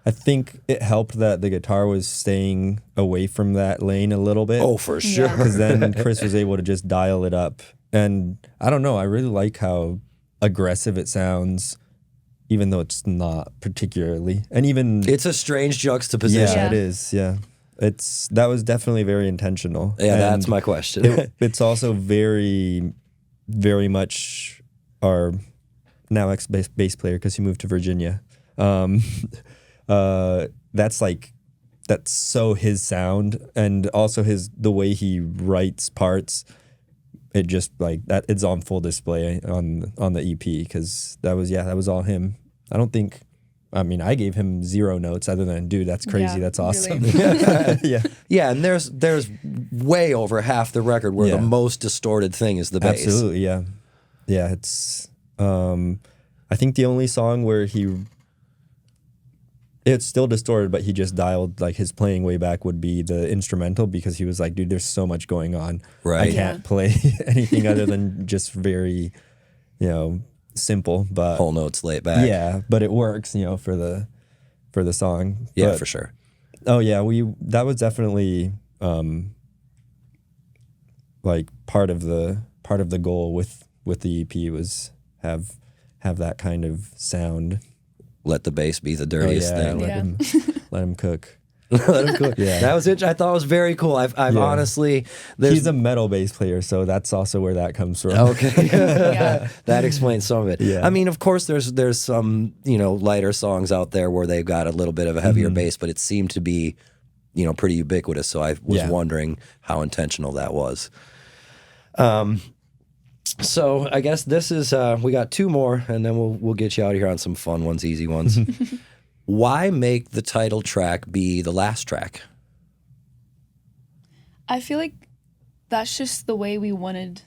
I think it helped that the guitar was staying away from that lane a little bit. Oh, for sure. Yeah. Because then Chris was able to just dial it up. And I don't know, I really like how aggressive it sounds, even though it's not particularly. And even, It's a strange juxtaposition. yeah, Yeah. it is. Yeah. That was definitely very intentional. Yeah, And that's my question. it's also very, very much our now ex-bass player, because he moved to Virginia. That's so his sound, and also the way he writes parts. It just like that. It's on full display on the EP, because that was all him. I mean, I gave him 0 notes other than, dude, that's crazy. Yeah, That's awesome. really. Yeah. Yeah, and there's way over half the record where Yeah. the most distorted thing is the bass. Absolutely, yeah. Yeah, it's I think the only song where it's still distorted, but he just dialed like his playing way back would be the instrumental, because he was like, dude, there's so much going on. Right. I can't play anything other than just very, simple, but Whole notes laid back. yeah, but it works, for the song. Yeah, But- for sure. Oh yeah, that was definitely like part of the goal with the EP was have that kind of sound. Let the bass be the Oh dirtiest yeah, thing. let him cook. Let him cook. Yeah. That was it. I thought it was very cool. I've Yeah. honestly, He's a metal bass player, so that's also where that comes from. okay. Yeah. That explains some of it. Yeah. I mean, of course, there's some lighter songs out there where they've got a little bit of a heavier bass, but it seemed to be pretty ubiquitous. So I was Yeah. wondering how intentional that was. So I guess this is we got 2 more, and then we'll get you out of here on some fun ones, easy ones. Why make the title track be the last track? I feel like that's just the way we wanted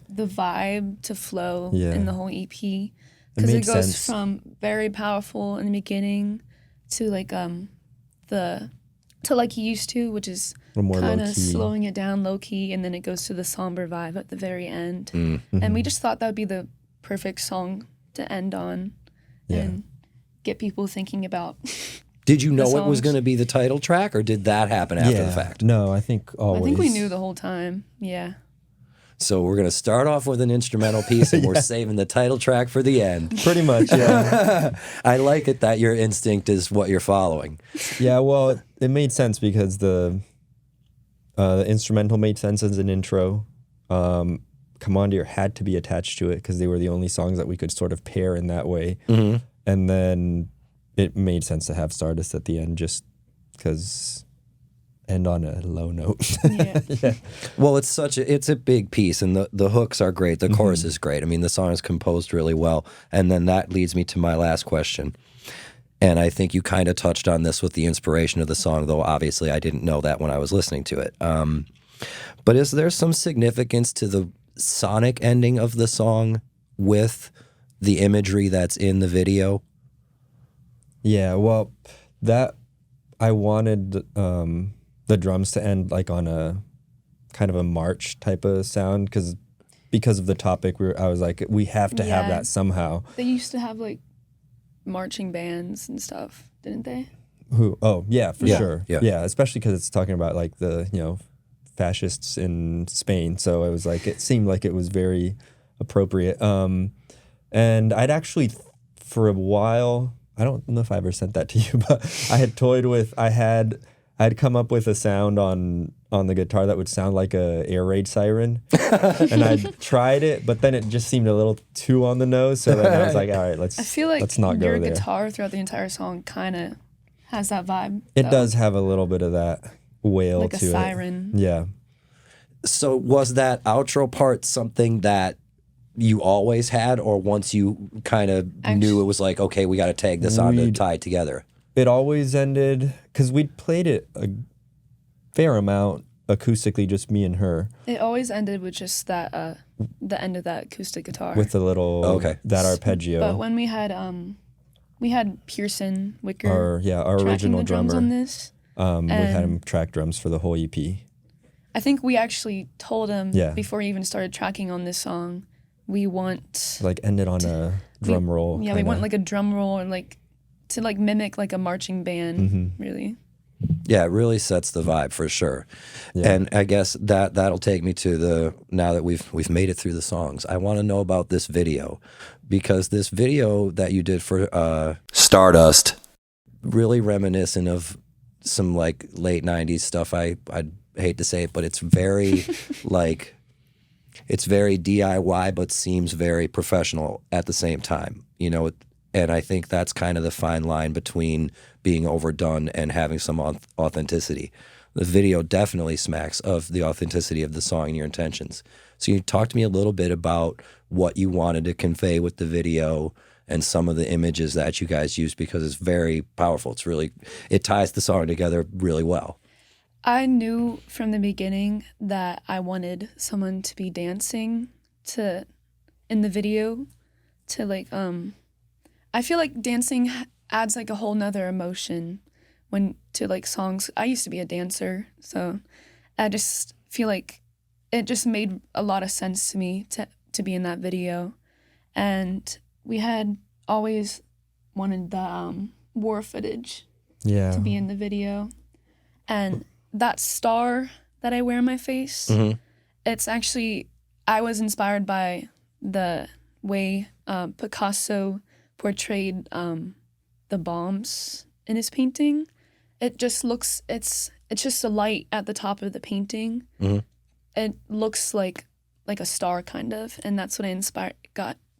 the vibe to flow Yeah. in the whole EP. Because made it goes sense. from very powerful in the beginning to like like he used to, which is A more kind low of key. slowing it down low key, and then it goes to the somber vibe at the very end. Mm-hmm. And we just thought that would be the perfect song to end on Yeah. and get people thinking about. Did you know The it was songs. going to be the title track, or did that happen after the fact? No, I think always. I think we knew the whole time. Yeah. So we're going to start off with an instrumental piece, and we're saving the title track for the end. Pretty much, yeah. I like it that your instinct is what you're following. Yeah, well, it made sense because the instrumental made sense as an intro. Commandeer had to be attached to it because they were the only songs that we could sort of pair in that way. Mm-hmm. And then it made sense to have Stardust at the end just because end on a low note. Yeah. Well, it's a big piece, and the hooks are great. The chorus is great. I mean, the song is composed really well. And then that leads me to my last question. And I think you kind of touched on this with the inspiration of the song, though obviously I didn't know that when I was listening to it. But is there some significance to the sonic ending of the song with the imagery that's in the video? Yeah, well, that I wanted the drums to end like on a kind of a march type of sound because of the topic. I was like, we have to have Yeah. that somehow. They used to have like marching bands and stuff, didn't they? Who? Oh, yeah, for Yeah, sure. yeah. Yeah, especially because it's talking about like the, fascists in Spain. So it was like, it seemed like it was very appropriate. And I'd actually, for a while, I don't know if I ever sent that to you, but I had toyed with, I'd come up with a sound on the guitar that would sound like a air raid siren. And I tried it, but then it just seemed a little too on the nose. So then I was like, all right, I feel like let's not go your there. guitar throughout the entire song kind of has that vibe. It though. does have a little bit of that wail Like to a it. siren. Yeah. So was that outro part something that you always had, or once you kind of knew it was like, okay, we got to tag this on to tie it together? It always ended, because we'd played it a fair amount acoustically, just me and her. It always ended with just that, the end of that acoustic guitar. With the little, that arpeggio. But when we had Pearson Wicker, our tracking original the drums drummer. on this. We had him track drums for the whole EP. I think we actually told him Yeah. before he even started tracking on this song, we want Like ended on a drum roll. Yeah, we want like a drum roll, or like to like mimic like a marching band, really. Yeah, it really sets the vibe for sure. Yeah. And I guess that'll take me to now that we've made it through the songs. I want to know about this video, because this video that you did for Stardust, really reminiscent of some like late 90s stuff. I'd hate to say it, but it's very like, it's very DIY, but seems very professional at the same time, and I think that's kind of the fine line between being overdone and having some authenticity. The video definitely smacks of the authenticity of the song and your intentions. So you talk to me a little bit about what you wanted to convey with the video and some of the images that you guys used, because it's very powerful. It ties the song together really well. I knew from the beginning that I wanted someone to be dancing in the video to like, I feel like dancing adds like a whole nother emotion to like songs. I used to be a dancer, so I just feel like it just made a lot of sense to me to be in that video. And we had always wanted the war footage to be in the video. And that star that I wear on my face, it's actually, I was inspired by the way Picasso portrayed the bombs in his painting. It just looks, it's just a light at the top of the painting. It looks like a star kind of, and that's what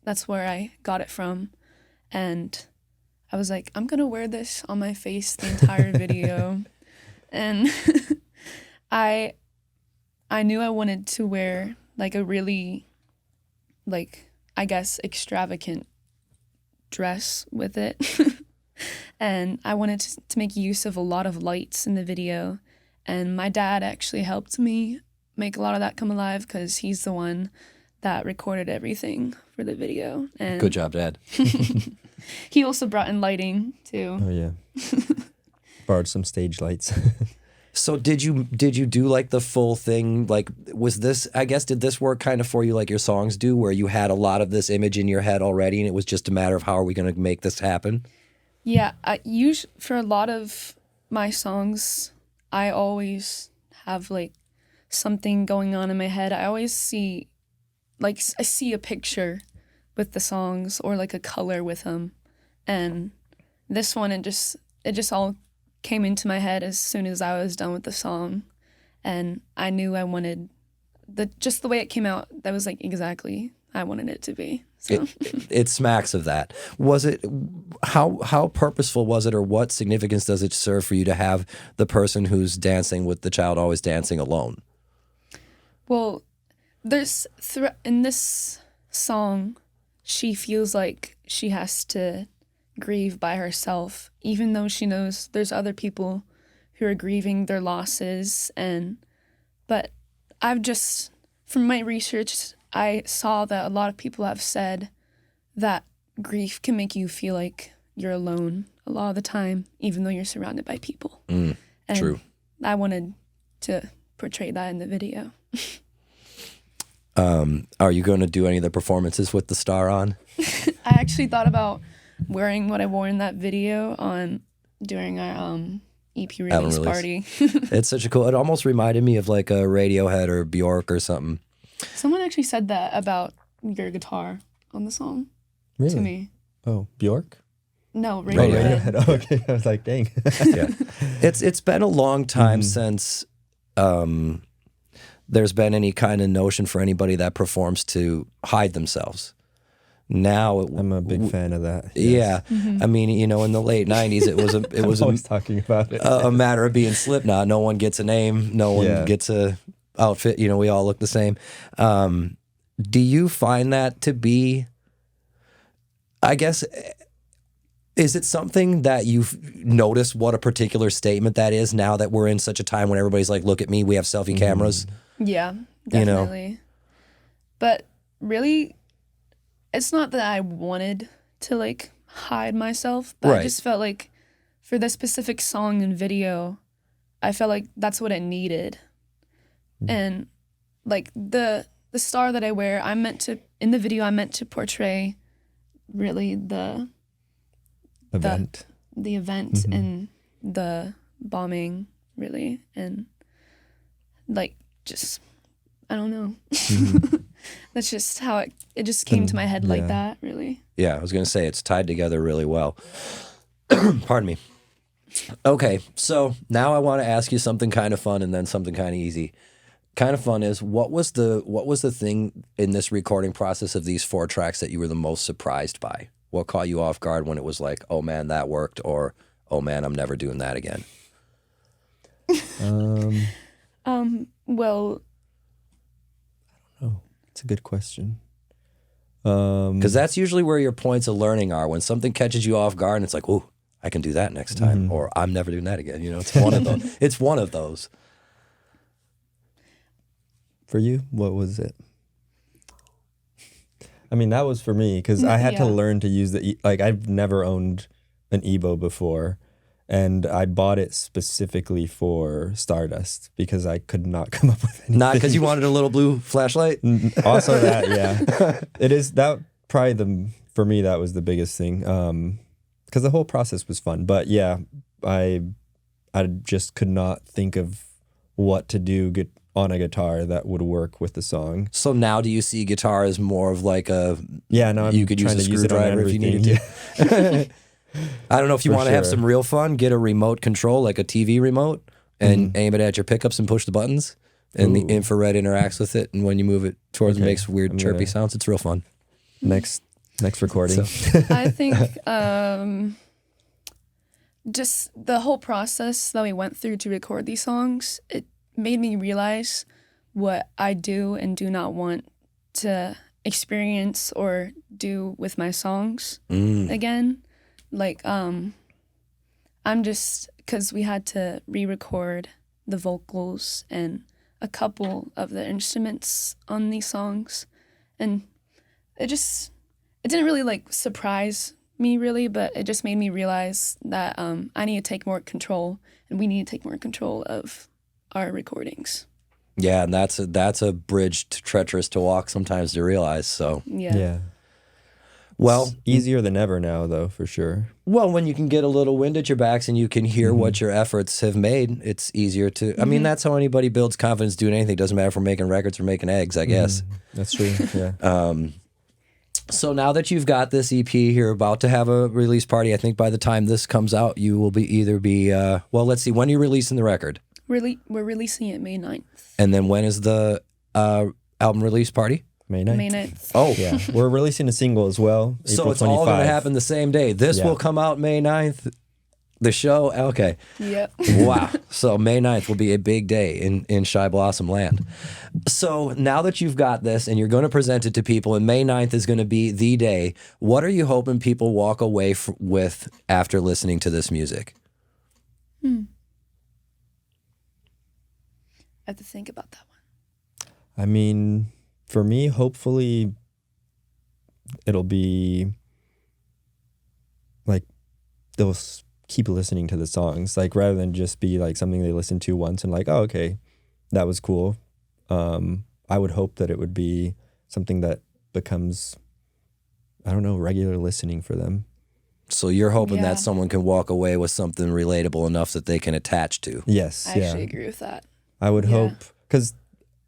that's where I got it from. And I was like, I'm gonna wear this on my face the entire video. And I knew I wanted to wear like a really, like, I guess, extravagant dress with it. And I wanted to make use of a lot of lights in the video. And my dad actually helped me make a lot of that come alive, because he's the one that recorded everything for the video. And Good job, Dad. he also brought in lighting too. Oh yeah. Borrowed some stage lights. So did you do like the full thing? Like, did this work kind of for you like your songs do, where you had a lot of this image in your head already and it was just a matter of how are we going to make this happen? Yeah, for a lot of my songs, I always have like something going on in my head. I always see a picture with the songs, or like a color with them. And this one, it just all came into my head as soon as I was done with the song. And I knew I wanted just the way it came out, that was like exactly I wanted it to be. So It smacks of that. Was it, how purposeful was it, or what significance does it serve for you to have the person who's dancing with the child always dancing alone? Well, there's in this song, she feels like she has to grieve by herself, even though she knows there's other people who are grieving their losses. But I've just, from my research, I saw that a lot of people have said that grief can make you feel like you're alone a lot of the time, even though you're surrounded by people. And True. I wanted to portray that in the video. Are you going to do any of the performances with the star on? I actually thought about wearing what I wore in that video during our EP Album release release. party. It's such a cool. It almost reminded me of like a Radiohead or Bjork or something. Someone actually said that about your guitar on the song Really? to me. Oh, Bjork? No, Radiohead. Radiohead. Oh, okay. I was like, dang. Yeah, it's been a long time since there's been any kind of notion for anybody that performs to hide themselves. Now I'm a big fan of that. Yeah, Mm-hmm. I mean, you know, in the late '90s, it was always talking about it. a matter of being Slipknot. No one gets a name. No one Yeah. gets a outfit. You know, we all look the same. Do you find that to be? I guess. Is it something that you've noticed what a particular statement that is now that we're in such a time when everybody's like, look at me, we have selfie cameras? Yeah, You know. definitely. But really, it's not that I wanted to like hide myself, but Right. I just felt like for this specific song and video, I felt like that's what it needed. And like the star that I wear, in the video I meant to portray really the Event. event and the bombing really, and like just I don't know. That's just how it just came to my head like yeah. that really. Yeah, I was going to say it's tied together really well. Pardon me. Okay, so now I want to ask you something kind of fun and then something kind of easy. Kind of fun is what was the thing in this recording process of these 4 tracks that you were the most surprised by? What caught you off guard when it was like, oh man, that worked, or oh man, I'm never doing that again? Well, Oh, it's a good question. Because that's usually where your points of learning are. When something catches you off guard and it's like, oh, I can do that next time, or I'm never doing that again. You know, it's one of those. It's one of those. For you, what was it? I mean, that was for me because I had to Yeah. learn to use like I've never owned an Ebo before, and I bought it specifically for Stardust because I could not come up with anything. Not because you wanted a little blue flashlight. Also that, yeah. It is that probably for me that was the biggest thing. Because the whole process was fun. But yeah, I just could not think of what to do on a guitar that would work with the song. So now do you see guitar as more of like a Yeah, no, I'm you could use trying a to use it on screwdriver if you everything. needed to. I don't know if you For want to have sure. some real fun, get a remote control like a TV remote and aim it at your pickups and push the buttons. And the Ooh. infrared interacts with it, and when you move it towards it Okay, makes weird I'm chirpy gonna- sounds. It's real fun. Next recording. I think just the whole process that we went through to record these songs, it made me realize what I do and do not want to experience or do with my songs again. Like, I'm just, because we had to re-record the vocals and a couple of the instruments on these songs. And it didn't really like surprise me really, but it just made me realize that I need to take more control, and we need to take more control of our recordings. Yeah, and that's a bridge treacherous to walk sometimes to realize. So, Yeah. well, Easier than ever now, though, for sure. well, when you can get a little wind at your backs and you can hear what your efforts have made, it's easier to. I mean, that's how anybody builds confidence doing anything. It doesn't matter if we're making records or making eggs, I guess. That's true. Yeah. So now that you've got this EP, you're about to have a release party. I think by the time this comes out, you will be well, let's see, when are you releasing the record? We're releasing it May 9th. And then when is the album release party? May 9th. May 9th. Oh, Yeah. We're releasing a single as well. so April it's all going to 25. happen the same day. This Yeah. will come out May 9th. The show, okay. Yep. Wow. So May 9th will be a big day in Shy Blossom land. So now that you've got this and you're going to present it to people, and May 9th is going to be the day, what are you hoping people walk away with after listening to this music? I have to think about that one. I mean, for me, hopefully it'll be like they'll keep listening to the songs, like rather than just be like something they listen to once and like, oh, okay, that was cool. I would hope that it would be something that becomes, I don't know, regular listening for them. So you're hoping Yeah. that someone can walk away with something relatable enough that they can attach to. Yes, I yeah. actually agree with that. I would Yeah. hope, because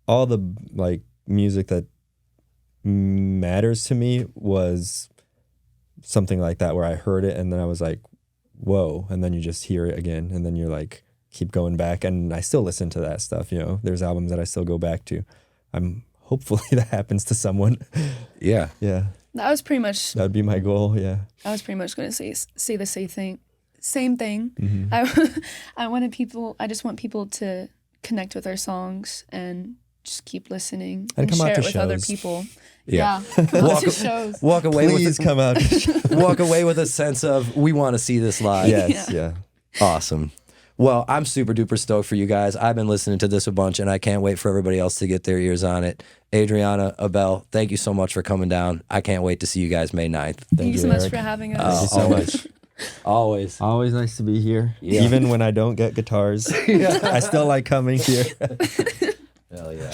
all the like music that matters to me was something like that, where I heard it and then I was like, whoa, and then you just hear it again and then you're like, keep going back. And I still listen to that stuff, you know. There's albums that I still go back to. Hopefully that happens to someone. Yeah. Yeah, That was pretty much. that'd be my goal. Yeah. I was pretty much going to say the same thing. Same thing. Mm-hmm. I just want people to connect with our songs and just keep listening And come out share to it with other shows. people. Yeah. Come out Walk- to shows. Walk away Please with come out. walk away with a sense of we want to see this live. Yes, yeah. Awesome. Well, I'm super duper stoked for you guys. I've been listening to this a bunch, and I can't wait for everybody else to get their ears on it. Adriana, Abel, thank you so much for coming down. I can't wait to see you guys May 9th. Thank you so much Eric. for having us. you so Always. Always. Always nice to be here. Yeah. Even when I don't get guitars, I still like coming here. Hell yeah.